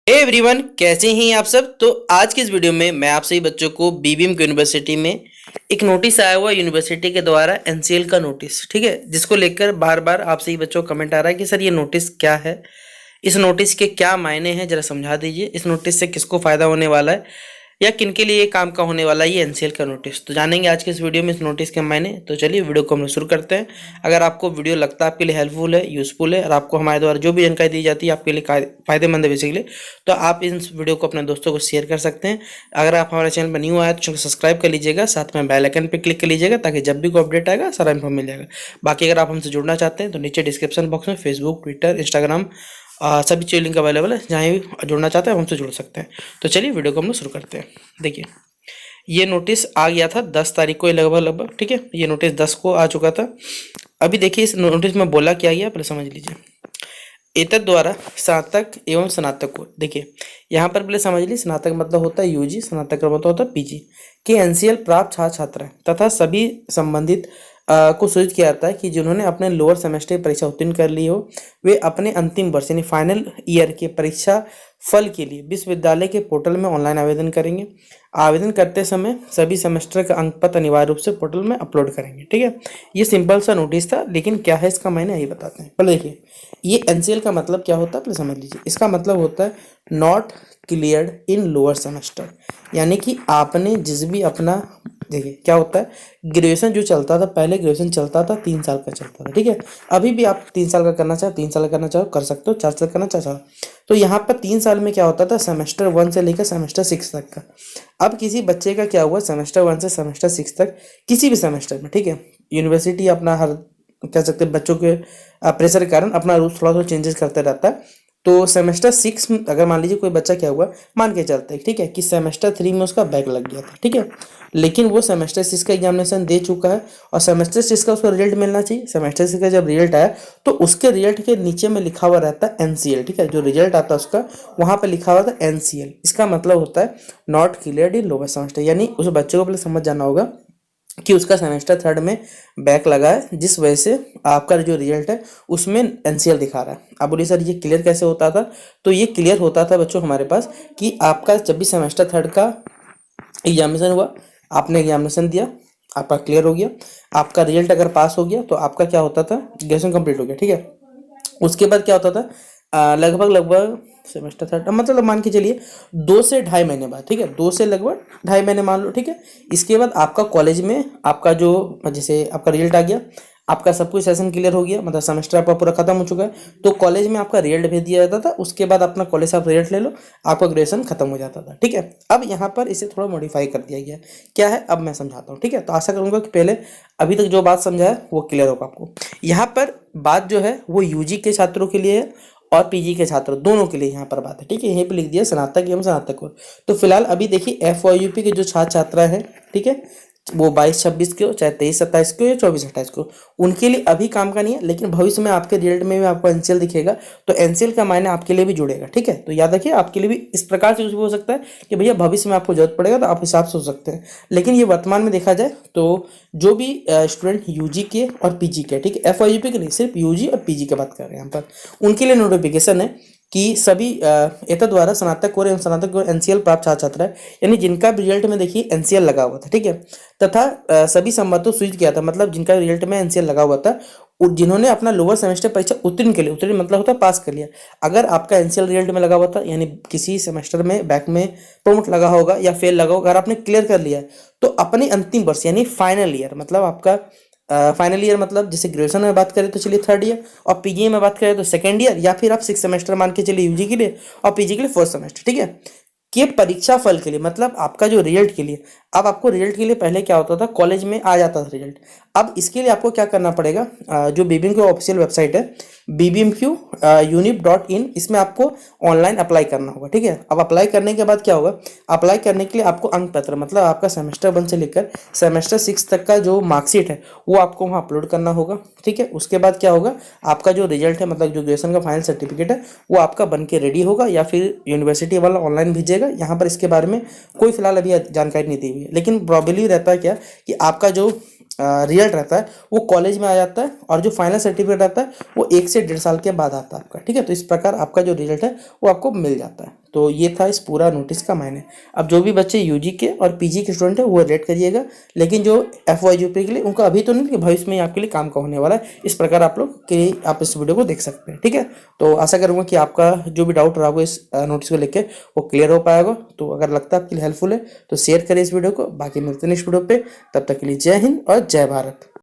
Everyone, कैसे हैं आप सब। तो आज की इस वीडियो में मैं आप सभी बच्चों को बीबीएम यूनिवर्सिटी में एक नोटिस आया हुआ यूनिवर्सिटी के द्वारा एनसीएल का नोटिस, ठीक है, जिसको लेकर बार बार आप सभी बच्चों को कमेंट आ रहा है कि सर ये नोटिस क्या है, इस नोटिस के क्या मायने हैं, जरा समझा दीजिए, इस नोटिस से किसको फायदा होने वाला है या किन के लिए काम का होने वाला है ये एनसीएल का नोटिस। तो जानेंगे आज के इस वीडियो में इस नोटिस के मायने। तो चलिए वीडियो को हम लोग शुरू करते हैं। अगर आपको वीडियो लगता है आपके लिए हेल्पफुल है, यूजफुल है और आपको हमारे द्वारा जो भी जानकारी दी जाती है आपके लिए फायदेमंद है बेसिकली, तो आप इस वीडियो को अपने दोस्तों को शेयर कर सकते हैं। अगर आप हमारे चैनल पर न्यू आए तो चैनल सब्सक्राइब कर लीजिएगा, साथ में बेल आइकन पर क्लिक कर लीजिएगा ताकि जब भी कोई अपडेट आएगा सारा इन्फॉर्म मिल जाएगा। बाकी अगर आप हमसे जुड़ना चाहते हैं तो नीचे डिस्क्रिप्शन बॉक्स में फेसबुक, ट्विटर, इंस्टाग्राम सभी चीज़ लिंक अवेलेबल है, जहाँ भी जुड़ना चाहते हैं हमसे जुड़ सकते हैं। तो चलिए वीडियो को हम लोग शुरू करते हैं। देखिए, ये नोटिस आ गया था 10 तारीख को लगभग, ठीक है, ये नोटिस 10 को आ चुका था। अभी देखिए इस नोटिस में बोला क्या गया पहले समझ लीजिए। एतद द्वारा स्नातक एवं स्नातक को, देखिए यहाँ पर पहले समझ लीजिए, स्नातक मतलब होता है यूजी, स्नातक मतलब होता है पीजी के एनसीएल प्राप्त छात्र छात्राएं तथा सभी संबंधित को सूचित किया जाता है कि जिन्होंने अपने लोअर सेमेस्टर की परीक्षा उत्तीर्ण कर ली हो वे अपने अंतिम वर्ष यानी फाइनल ईयर के परीक्षा फल के लिए विश्वविद्यालय के पोर्टल में ऑनलाइन आवेदन करेंगे। आवेदन करते समय सभी सेमेस्टर का अंक पत्र अनिवार्य रूप से पोर्टल में अपलोड करेंगे, ठीक है। ये सिंपल सा नोटिस था, लेकिन क्या है इसका मायने यही बताते हैं। पहले देखिए ये एनसीएल का मतलब क्या होता है पहले समझ लीजिए। इसका मतलब होता है not cleared in lower semester, यानी कि आपने जिस भी अपना, देखिए क्या होता है, ग्रेजुएशन जो चलता था पहले, ग्रेजुएशन चलता था 3 साल का चलता था, ठीक है। अभी भी आप 3 साल का करना चाहो 3 साल का करना चाहो कर सकते हो, 4 साल करना चाहो। तो यहाँ पर 3 साल में क्या होता था, सेमेस्टर 1 से लेकर सेमेस्टर 6 तक का। अब किसी बच्चे का क्या हुआ, सेमेस्टर 1 से सेमेस्टर 6 तक किसी भी सेमेस्टर में, ठीक है, यूनिवर्सिटी अपना हर कह सकते हैं बच्चों के प्रेशर के कारण अपना रूल्स थोड़ा चेंजेस करते रहता है। तो सेमेस्टर 6 में अगर मान लीजिए कोई बच्चा क्या हुआ, मान के चलते हैं, ठीक है, कि सेमेस्टर 3 में उसका बैक लग गया था, ठीक है, लेकिन वो सेमेस्टर 6 का एग्जामिनेशन दे चुका है और सेमेस्टर 6 का उसका रिजल्ट मिलना चाहिए। सेमेस्टर 6 का जब रिजल्ट आया तो उसके रिजल्ट के नीचे में लिखा हुआ रहता है एनसीएल, ठीक है, जो रिजल्ट आता है उसका वहां पर लिखा हुआ था एनसीएल। इसका मतलब होता है not cleared in lower semester, यानी उस बच्चे को पहले समझ जाना होगा कि उसका सेमेस्टर 3 में बैक लगा है, जिस वजह से आपका जो रिजल्ट है उसमें एनसीएल दिखा रहा है। अब बोलिए सर ये क्लियर कैसे होता था, तो ये क्लियर होता था बच्चों हमारे पास कि आपका जब भी सेमेस्टर 3 का एग्जामिनेशन हुआ, आपने एग्जामिनेशन दिया, आपका क्लियर हो गया, आपका रिजल्ट अगर पास हो गया तो आपका क्या होता था, ग्रेजुएशन कंप्लीट हो गया, ठीक है। उसके बाद क्या होता था, लगभग लगभग सेमेस्टर 3 मतलब मान के चलिए 2 से 2.5 महीने बाद, ठीक है, 2 से लगभग 2.5 महीने मान लो, ठीक है। इसके बाद आपका कॉलेज में आपका जो जैसे आपका रिजल्ट आ गया, आपका सब कुछ सेशन क्लियर हो गया, मतलब सेमेस्टर आपका पूरा खत्म हो चुका है, तो कॉलेज में आपका रिजल्ट भेज दिया जाता था। उसके बाद अपना कॉलेज से आप रिजल्ट ले लो, आपका ग्रेजुएशन खत्म हो जाता था, ठीक है। अब यहाँ पर इसे थोड़ा मॉडिफाई कर दिया गया, क्या है अब मैं समझाता हूँ, ठीक है। तो आशा करूंगा कि पहले अभी तक जो बात समझा है वो क्लियर होगा आपको। यहाँ पर बात जो है वो यूजी के छात्रों के लिए है और पीजी के छात्र दोनों के लिए यहाँ पर बात है, ठीक है। यहीं पे लिख दिया स्नातक एवं स्नातक को। तो फिलहाल अभी देखिए एफवाईयूपी के जो छात्र छात्रा है, ठीक है, वो 22-26 के हो, चाहे 23-27 के हो या 24-28 को, उनके लिए अभी काम का नहीं है, लेकिन भविष्य में आपके रिजल्ट में भी आपको एनसीएल दिखेगा तो एनसीएल का मायने आपके लिए भी जुड़ेगा, ठीक है। तो याद रखिए आपके लिए भी इस प्रकार से हो सकता है कि भैया भविष्य में आपको जरूरत पड़ेगा तो आप हिसाब से हो सकते हैं, लेकिन ये वर्तमान में देखा जाए तो जो भी स्टूडेंट यूजी के और पीजी के, ठीक है, एफवाईयूपी के नहीं, सिर्फ यूजी और पीजी की बात कर रहे हैं यहाँ पर, उनके लिए नोटिफिकेशन है कि सभी एतद द्वारा स्नातक और एवं स्नातक और एनसीएल प्राप्त छात्र छात्रा है, यानी जिनका भी रिजल्ट में देखिए एनसीएल लगा हुआ था, ठीक है, तथा सभी संबंधितों सूचित किया था, मतलब जिनका रिजल्ट में एनसीएल लगा हुआ था, जिन्होंने अपना लोअर सेमेस्टर परीक्षा उत्तीर्ण के लिए, उत्तीर्ण मतलब होता है पास कर लिया। अगर आपका एनसीएल रिजल्ट में लगा हुआ था, यानी किसी सेमेस्टर में बैक में प्रमोट लगा होगा या फेल लगा होगा, अगर आपने क्लियर कर लिया है तो अपने अंतिम वर्ष यानी फाइनल ईयर, मतलब आपका फाइनल ईयर मतलब जैसे ग्रेजुएशन में बात करें तो चलिए 3rd ईयर, और पीजी में बात करें तो 2nd ईयर, या फिर आप 6 सेमेस्टर मान के चलिए यूजी के लिए और पीजी के लिए 4th सेमेस्टर, ठीक है, के परीक्षा फल के लिए, मतलब आपका जो रिजल्ट के लिए। अब आपको रिजल्ट के लिए पहले क्या होता था, कॉलेज में आ जाता था रिजल्ट। अब इसके लिए आपको क्या करना पड़ेगा, जो बीबीएमक्यू ऑफिशियल वेबसाइट है bbmqunip.in, इसमें आपको ऑनलाइन अप्लाई करना होगा, ठीक है। अब अप्लाई करने के बाद क्या होगा, अप्लाई करने के लिए आपको अंक पत्र, मतलब आपका सेमेस्टर 1 से लेकर सेमेस्टर 6 तक का जो मार्कशीट है वो आपको वहाँ अपलोड करना होगा, ठीक है। उसके बाद क्या होगा, आपका जो रिजल्ट है मतलब जो ग्रेजुएशन का फाइनल सर्टिफिकेट है वो आपका बन के रेडी होगा, या फिर यूनिवर्सिटी वाला ऑनलाइन भेजेगा। यहाँ पर इसके बारे में कोई फिलहाल अभी जानकारी नहीं दी हुई है, लेकिन प्रॉब्लली रहता है क्या कि आपका जो रिजल्ट रहता है वो कॉलेज में आ जाता है, और जो फाइनल सर्टिफिकेट रहता है वो 1 से 1.5 साल के बाद आता है आपका, ठीक है। तो इस प्रकार आपका जो रिजल्ट है वो आपको मिल जाता है। तो ये था इस पूरा नोटिस का मायने। अब जो भी बच्चे यूजी के और पीजी के स्टूडेंट हैं वो रेड करिएगा, लेकिन जो एफवाई यूपी के लिए उनका अभी तो नहीं, कि भविष्य में आपके लिए काम का होने वाला है। इस प्रकार आप लोग के आप इस वीडियो को देख सकते हैं, ठीक है। तो आशा करूंगा कि आपका जो भी डाउट रहा होगा इस नोटिस को लेकर वो क्लियर हो पाएगा। तो अगर लगता है आपके लिए हेल्पफुल है तो शेयर करें इस वीडियो को। बाकी मिलते हैं नेक्स्ट वीडियो पे, तब तक के लिए जय हिंद और जय भारत।